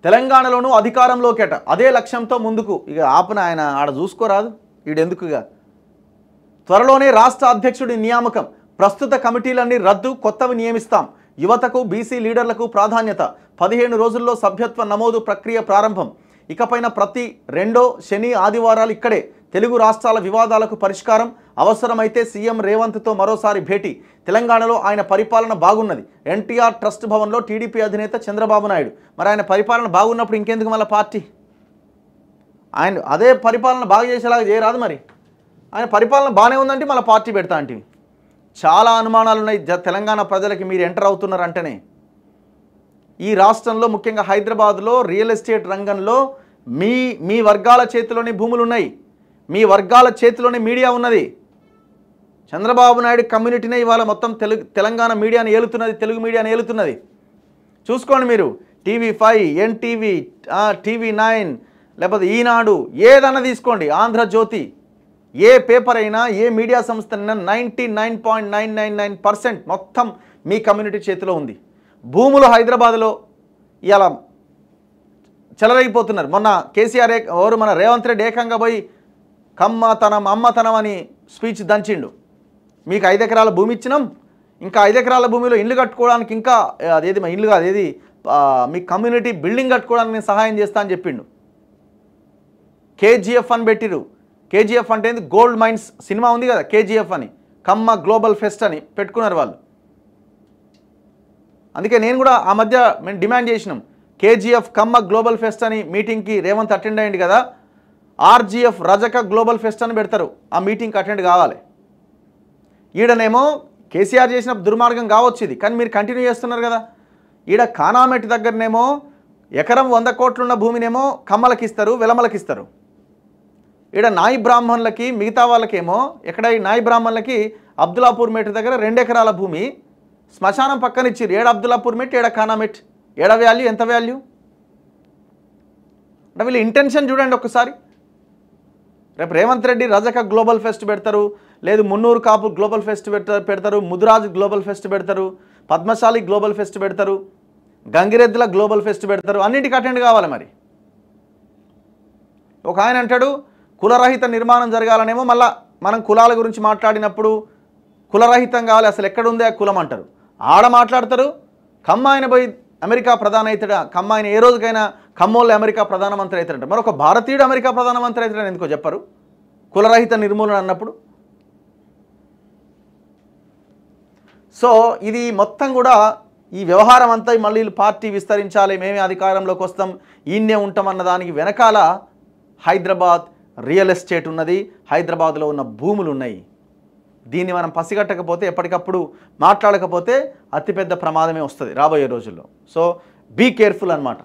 తెలంగాణలోనూ అధికారంలోకేట అదే లక్ష్యంతో ముందుకు ఇక ఆపన ఆయన ఆడ చూసుకోరాదు ఈడెందుకుగా. త్వరలోనే రాష్ట్ర అధ్యక్షుడి నియామకం, ప్రస్తుత కమిటీలన్నీ రద్దు, కొత్తవి నియమిస్తాం, యువతకు బీసీ లీడర్లకు ప్రాధాన్యత, 15 రోజుల్లో సభ్యత్వ నమోదు ప్రక్రియ ప్రారంభం, ఇకపైన ప్రతి రెండో శని ఆదివారాలు ఇక్కడే, తెలుగు రాష్ట్రాల వివాదాలకు పరిష్కారం, అవసరమైతే సీఎం రేవంత్తో మరోసారి భేటీ, తెలంగాణలో ఆయన పరిపాలన బాగున్నది, ఎన్టీఆర్ ట్రస్ట్ భవన్లో టీడీపీ అధినేత చంద్రబాబు నాయుడు. మరి ఆయన పరిపాలన బాగున్నప్పుడు ఇంకెందుకు మళ్ళీ పార్టీ? ఆయన అదే పరిపాలన బాగా చేసేలాగా చేయరాదు. మరి ఆయన పరిపాలన బాగానే ఉందంటే మళ్ళీ పార్టీ పెడతా అంటే చాలా అనుమానాలు ఉన్నాయి తెలంగాణ ప్రజలకి. మీరు ఎంటర్ అవుతున్నారంటేనే ఈ రాష్ట్రంలో ముఖ్యంగా హైదరాబాద్లో రియల్ ఎస్టేట్ రంగంలో మీ వర్గాల చేతిలోనే భూములు ఉన్నాయి, మీ వర్గాల చేతిలోనే మీడియా ఉన్నది. చంద్రబాబు నాయుడు కమ్యూనిటీనే ఇవాళ మొత్తం తెలంగాణ మీడియాని ఏలుతున్నది, తెలుగు మీడియాని ఏలుతున్నది. చూసుకోండి మీరు. TV5, NTV, TV9, లేకపోతే ఈనాడు, ఏదన్నా తీసుకోండి, ఆంధ్రజ్యోతి, ఏ పేపర్ అయినా, ఏ మీడియా సంస్థ అయినా 99.999% మొత్తం మీ కమ్యూనిటీ చేతిలో ఉంది. భూములు హైదరాబాద్లో ఇలా చెలరైపోతున్నారు. మొన్న కేసీఆర్ ఎవరు మన రేవంత్ రెడ్డి ఏకంగా పోయి కమ్మతనం అమ్మతనం అని స్పీచ్ దంచిండు. మీకు 5 ఎకరాల భూమి ఇచ్చినాం, ఇంకా 5 ఎకరాల భూమిలో ఇల్లు కట్టుకోవడానికి, ఇంకా అదేది మా ఇల్లు కాదు, ఏది మీ కమ్యూనిటీ బిల్డింగ్ కట్టుకోవడానికి నేను సహాయం చేస్తా అని చెప్పిండు. KGF అని పెట్టిరు. KGF అంటే ఏంది? గోల్డ్ మైన్స్ సినిమా ఉంది కదా, KGF అని, కమ్మ గ్లోబల్ ఫెస్ట్ అని పెట్టుకున్నారు వాళ్ళు. అందుకే నేను కూడా ఆ మధ్య మేము డిమాండ్ చేసినాం, KGF కమ్మ గ్లోబల్ ఫెస్ట్ అని మీటింగ్కి రేవంత్ అటెండ్ అయ్యింది కదా, RGF రజక గ్లోబల్ ఫెస్ట్ అని పెడతారు, ఆ మీటింగ్కి అటెండ్ కావాలి. ఈడనేమో కేసీఆర్ చేసిన దుర్మార్గం కావచ్చు ఇది, కానీ మీరు కంటిన్యూ చేస్తున్నారు కదా. ఈడ కానామెట్ దగ్గరనేమో ఎకరం 100 కోట్లున్న భూమినేమో కమ్మలకి ఇస్తారు, వెలమలకి ఇస్తారు. ఈడ నాయి బ్రాహ్మణులకి, మిగతా వాళ్ళకేమో ఎక్కడ ఈ నాయి బ్రాహ్మణులకి అబ్దుల్లాపూర్ మెట్ దగ్గర 2 ఎకరాల భూమి శ్మశానం పక్కన ఇచ్చారు. ఏడ అబ్దుల్లాపూర్ మెట్, ఏడ కానామెట్, ఏడ వాల్యూ, ఎంత వాల్యూ? అంటే వీళ్ళు ఇంటెన్షన్ చూడండి ఒక్కసారి. రేపు రేవంత్ రెడ్డి రజక గ్లోబల్ ఫెస్ట్ పెడతారు, లేదు మున్నూరు కాపు గ్లోబల్ ఫెస్ట్ పెడతారు, ముదురాజు గ్లోబల్ ఫెస్ట్ పెడతారు, పద్మశాలి గ్లోబల్ ఫెస్ట్ పెడతారు, గంగిరెద్దుల గ్లోబల్ ఫెస్ట్ పెడతారు, అన్నింటికి అటెండ్ కావాలి. మరి ఒక ఆయన అంటాడు కులరహిత నిర్మాణం జరగాలనేమో, మళ్ళీ మనం కులాల గురించి మాట్లాడినప్పుడు కులరహితం కావాలి, అసలు ఎక్కడుందే ఆ కులం అంటారు. ఆడ మాట్లాడతారు, కమ్మాయన పోయి అమెరికా ప్రధాని అవుతాడు, కమ్మాయన ఏ రోజుకైనా ఖమ్మోళ్ళు అమెరికా ప్రధానమంత్రి అవుతారంట. మరొక భారతీయుడు అమెరికా ప్రధానమంత్రి అవుతాడని ఎందుకో చెప్పరు కులరహిత నిర్మూలన అన్నప్పుడు. సో ఇది మొత్తం కూడా ఈ వ్యవహారం అంతా మళ్ళీ పార్టీ విస్తరించాలి, మేమే అధికారంలోకి వస్తాం, ఈయన్నే ఉంటామన్న దానికి వెనకాల హైదరాబాద్ రియల్ ఎస్టేట్ ఉన్నది, హైదరాబాద్లో ఉన్న భూములు ఉన్నాయి. దీన్ని మనం పసిగట్టకపోతే, ఎప్పటికప్పుడు మాట్లాడకపోతే అతిపెద్ద ప్రమాదమే వస్తుంది రాబోయే రోజుల్లో. సో బీ కేర్ఫుల్ అన్నమాట.